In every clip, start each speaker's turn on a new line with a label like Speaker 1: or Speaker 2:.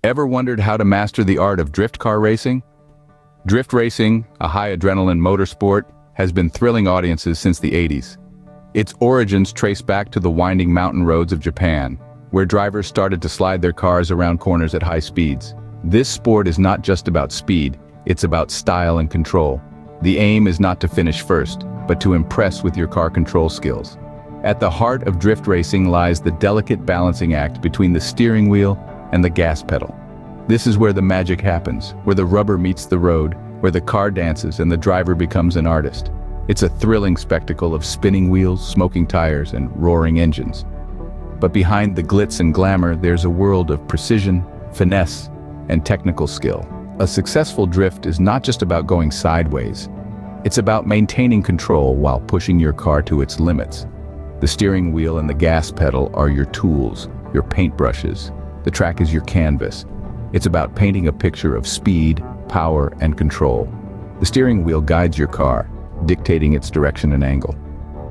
Speaker 1: Ever wondered how to master the art of drift car racing? Drift racing, a high-adrenaline motorsport, has been thrilling audiences since the 80s. Its origins trace back to the winding mountain roads of Japan, where drivers started to slide their cars around corners at high speeds. This sport is not just about speed, it's about style and control. The aim is not to finish first, but to impress with your car control skills. At the heart of drift racing lies the delicate balancing act between the steering wheel and the gas pedal. This is where the magic happens, where the rubber meets the road, where the car dances and the driver becomes an artist. It's a thrilling spectacle of spinning wheels, smoking tires, and roaring engines. But behind the glitz and glamour, there's a world of precision, finesse, and technical skill. A successful drift is not just about going sideways. It's about maintaining control while pushing your car to its limits. The steering wheel and the gas pedal are your tools, your paintbrushes. The track is your canvas. It's about painting a picture of speed, power, and control. The steering wheel guides your car, dictating its direction and angle.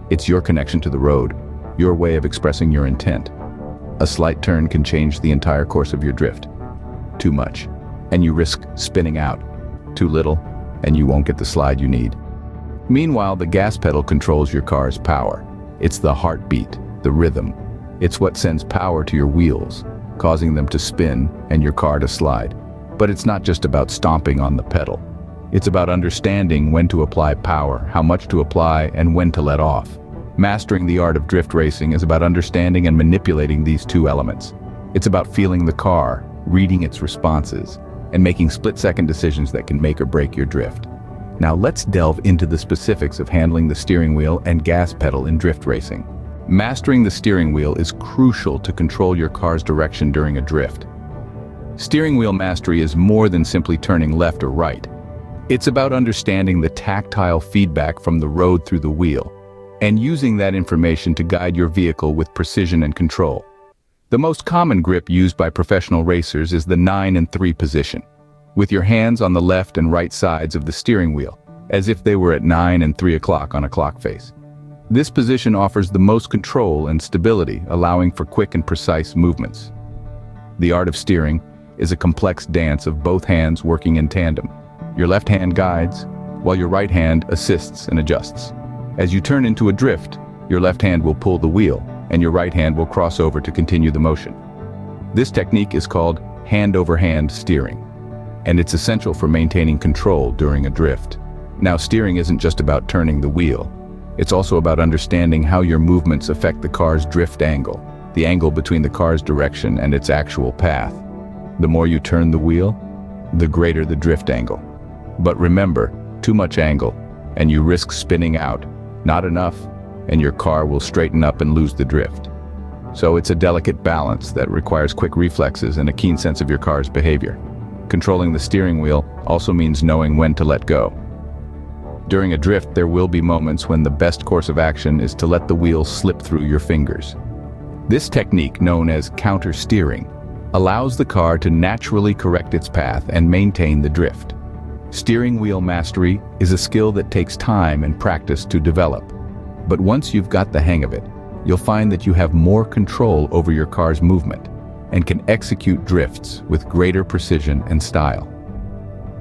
Speaker 1: It's your connection to the road, your way of expressing your intent. A slight turn can change the entire course of your drift. Too much, and you risk spinning out. Too little, and you won't get the slide you need. Meanwhile, the gas pedal controls your car's power. It's the heartbeat, the rhythm. It's what sends power to your wheels, causing them to spin and your car to slide. But it's not just about stomping on the pedal. It's about understanding when to apply power, how much to apply, and when to let off. Mastering the art of drift racing is about understanding and manipulating these two elements. It's about feeling the car, reading its responses, and making split-second decisions that can make or break your drift. Now let's delve into the specifics of handling the steering wheel and gas pedal in drift racing. Mastering the steering wheel is crucial to control your car's direction during a drift. Steering wheel mastery is more than simply turning left or right. It's about understanding the tactile feedback from the road through the wheel, and using that information to guide your vehicle with precision and control. The most common grip used by professional racers is the 9 and 3 position, with your hands on the left and right sides of the steering wheel, as if they were at 9 and 3 o'clock on a clock face. This position offers the most control and stability, allowing for quick and precise movements. The art of steering is a complex dance of both hands working in tandem. Your left hand guides, while your right hand assists and adjusts. As you turn into a drift, your left hand will pull the wheel, and your right hand will cross over to continue the motion. This technique is called hand-over-hand steering, and it's essential for maintaining control during a drift. Now, steering isn't just about turning the wheel. It's also about understanding how your movements affect the car's drift angle, the angle between the car's direction and its actual path. The more you turn the wheel, the greater the drift angle. But remember, too much angle, and you risk spinning out. Not enough, and your car will straighten up and lose the drift. So it's a delicate balance that requires quick reflexes and a keen sense of your car's behavior. Controlling the steering wheel also means knowing when to let go. During a drift, there will be moments when the best course of action is to let the wheel slip through your fingers. This technique, known as counter-steering, allows the car to naturally correct its path and maintain the drift. Steering wheel mastery is a skill that takes time and practice to develop. But once you've got the hang of it, you'll find that you have more control over your car's movement and can execute drifts with greater precision and style.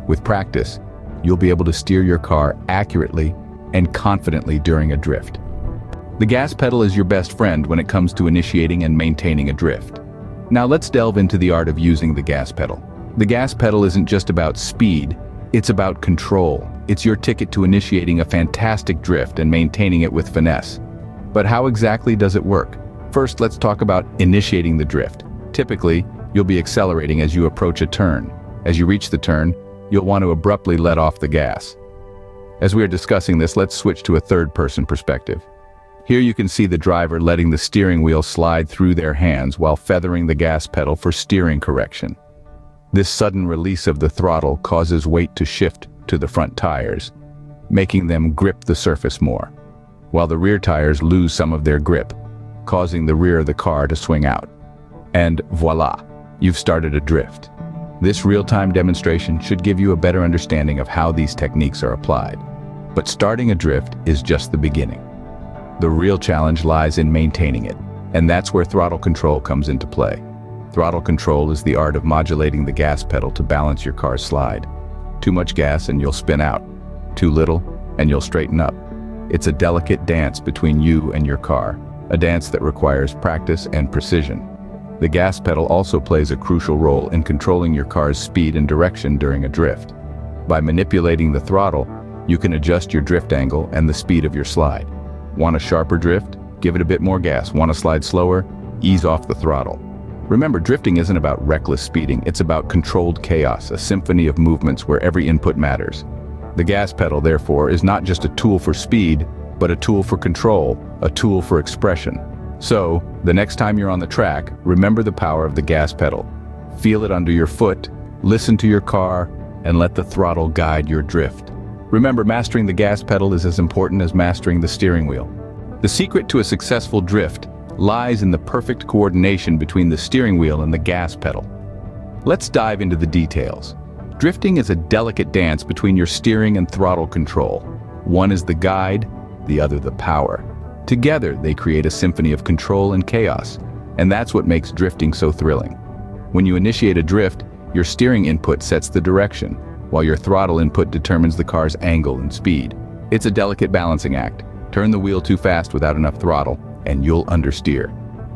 Speaker 1: With practice, you'll be able to steer your car accurately and confidently during a drift. The gas pedal is your best friend when it comes to initiating and maintaining a drift. Now let's delve into the art of using the gas pedal. The gas pedal isn't just about speed, it's about control. It's your ticket to initiating a fantastic drift and maintaining it with finesse. But how exactly does it work? First, let's talk about initiating the drift. Typically, you'll be accelerating as you approach a turn. As you reach the turn, you'll want to abruptly let off the gas. As we are discussing this, let's switch to a third-person perspective. Here you can see the driver letting the steering wheel slide through their hands while feathering the gas pedal for steering correction. This sudden release of the throttle causes weight to shift to the front tires, making them grip the surface more, while the rear tires lose some of their grip, causing the rear of the car to swing out. And voila, you've started a drift. This real-time demonstration should give you a better understanding of how these techniques are applied. But starting a drift is just the beginning. The real challenge lies in maintaining it, and that's where throttle control comes into play. Throttle control is the art of modulating the gas pedal to balance your car's slide. Too much gas and you'll spin out. Too little and you'll straighten up. It's a delicate dance between you and your car, a dance that requires practice and precision. The gas pedal also plays a crucial role in controlling your car's speed and direction during a drift. By manipulating the throttle, you can adjust your drift angle and the speed of your slide. Want a sharper drift? Give it a bit more gas. Want to slide slower? Ease off the throttle. Remember, drifting isn't about reckless speeding, it's about controlled chaos, a symphony of movements where every input matters. The gas pedal, therefore, is not just a tool for speed, but a tool for control, a tool for expression. So, the next time you're on the track, remember the power of the gas pedal. Feel it under your foot, listen to your car, and let the throttle guide your drift. Remember, mastering the gas pedal is as important as mastering the steering wheel. The secret to a successful drift lies in the perfect coordination between the steering wheel and the gas pedal. Let's dive into the details. Drifting is a delicate dance between your steering and throttle control. One is the guide, the other the power. Together, they create a symphony of control and chaos, and that's what makes drifting so thrilling. When you initiate a drift, your steering input sets the direction, while your throttle input determines the car's angle and speed. It's a delicate balancing act. Turn the wheel too fast without enough throttle, and you'll understeer.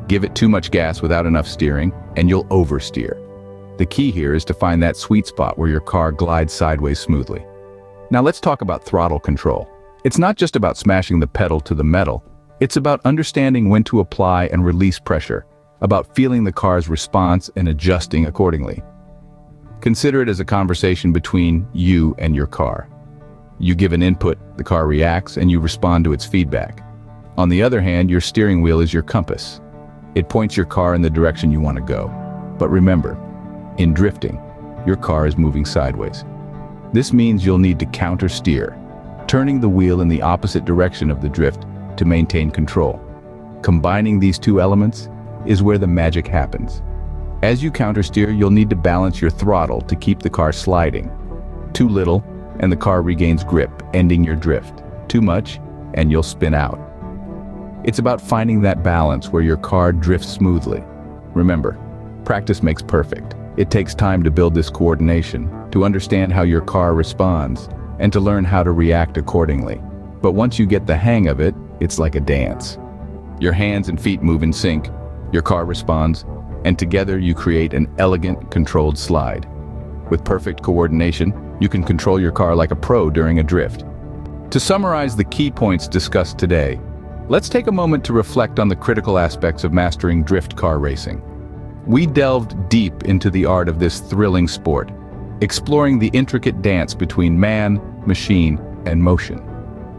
Speaker 1: Give it too much gas without enough steering, and you'll oversteer. The key here is to find that sweet spot where your car glides sideways smoothly. Now let's talk about throttle control. It's not just about smashing the pedal to the metal. It's about understanding when to apply and release pressure, about feeling the car's response and adjusting accordingly. Consider it as a conversation between you and your car. You give an input, the car reacts, and you respond to its feedback. On the other hand, your steering wheel is your compass. It points your car in the direction you want to go. But remember, in drifting, your car is moving sideways. This means you'll need to counter-steer, turning the wheel in the opposite direction of the drift to maintain control. Combining these two elements is where the magic happens. As you counter-steer, you'll need to balance your throttle to keep the car sliding. Too little, and the car regains grip, ending your drift. Too much, and you'll spin out. It's about finding that balance where your car drifts smoothly. Remember, practice makes perfect. It takes time to build this coordination, to understand how your car responds, and to learn how to react accordingly. But once you get the hang of it, it's like a dance. Your hands and feet move in sync, your car responds, and together you create an elegant, controlled slide. With perfect coordination, you can control your car like a pro during a drift. To summarize the key points discussed today, let's take a moment to reflect on the critical aspects of mastering drift car racing. We delved deep into the art of this thrilling sport, exploring the intricate dance between man, machine, and motion.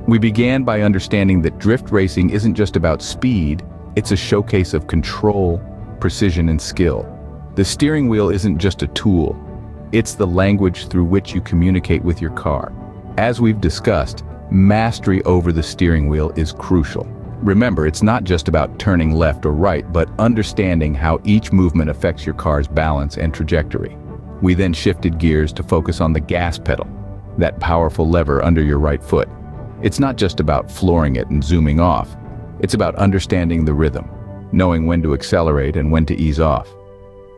Speaker 1: We began by understanding that drift racing isn't just about speed, it's a showcase of control, precision, and skill. The steering wheel isn't just a tool, it's the language through which you communicate with your car. As we've discussed, mastery over the steering wheel is crucial. Remember, it's not just about turning left or right, but understanding how each movement affects your car's balance and trajectory. We then shifted gears to focus on the gas pedal, that powerful lever under your right foot. It's not just about flooring it and zooming off. It's about understanding the rhythm, knowing when to accelerate and when to ease off.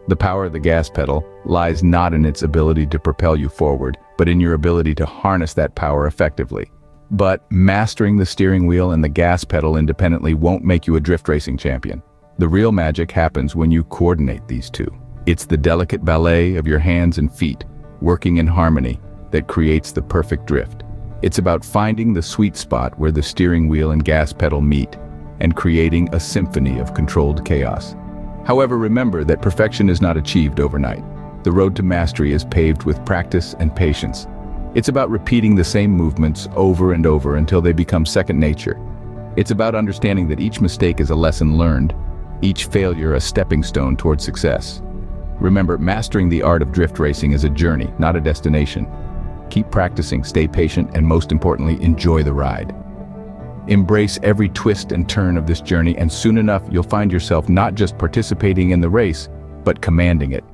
Speaker 1: The power of the gas pedal lies not in its ability to propel you forward, but in your ability to harness that power effectively. But mastering the steering wheel and the gas pedal independently won't make you a drift racing champion. The real magic happens when you coordinate these two. It's the delicate ballet of your hands and feet, working in harmony, that creates the perfect drift. It's about finding the sweet spot where the steering wheel and gas pedal meet, and creating a symphony of controlled chaos. However, remember that perfection is not achieved overnight. The road to mastery is paved with practice and patience. It's about repeating the same movements over and over until they become second nature. It's about understanding that each mistake is a lesson learned, each failure a stepping stone towards success. Remember, mastering the art of drift racing is a journey, not a destination. Keep practicing, stay patient, and most importantly, enjoy the ride. Embrace every twist and turn of this journey, and soon enough you'll find yourself not just participating in the race, but commanding it.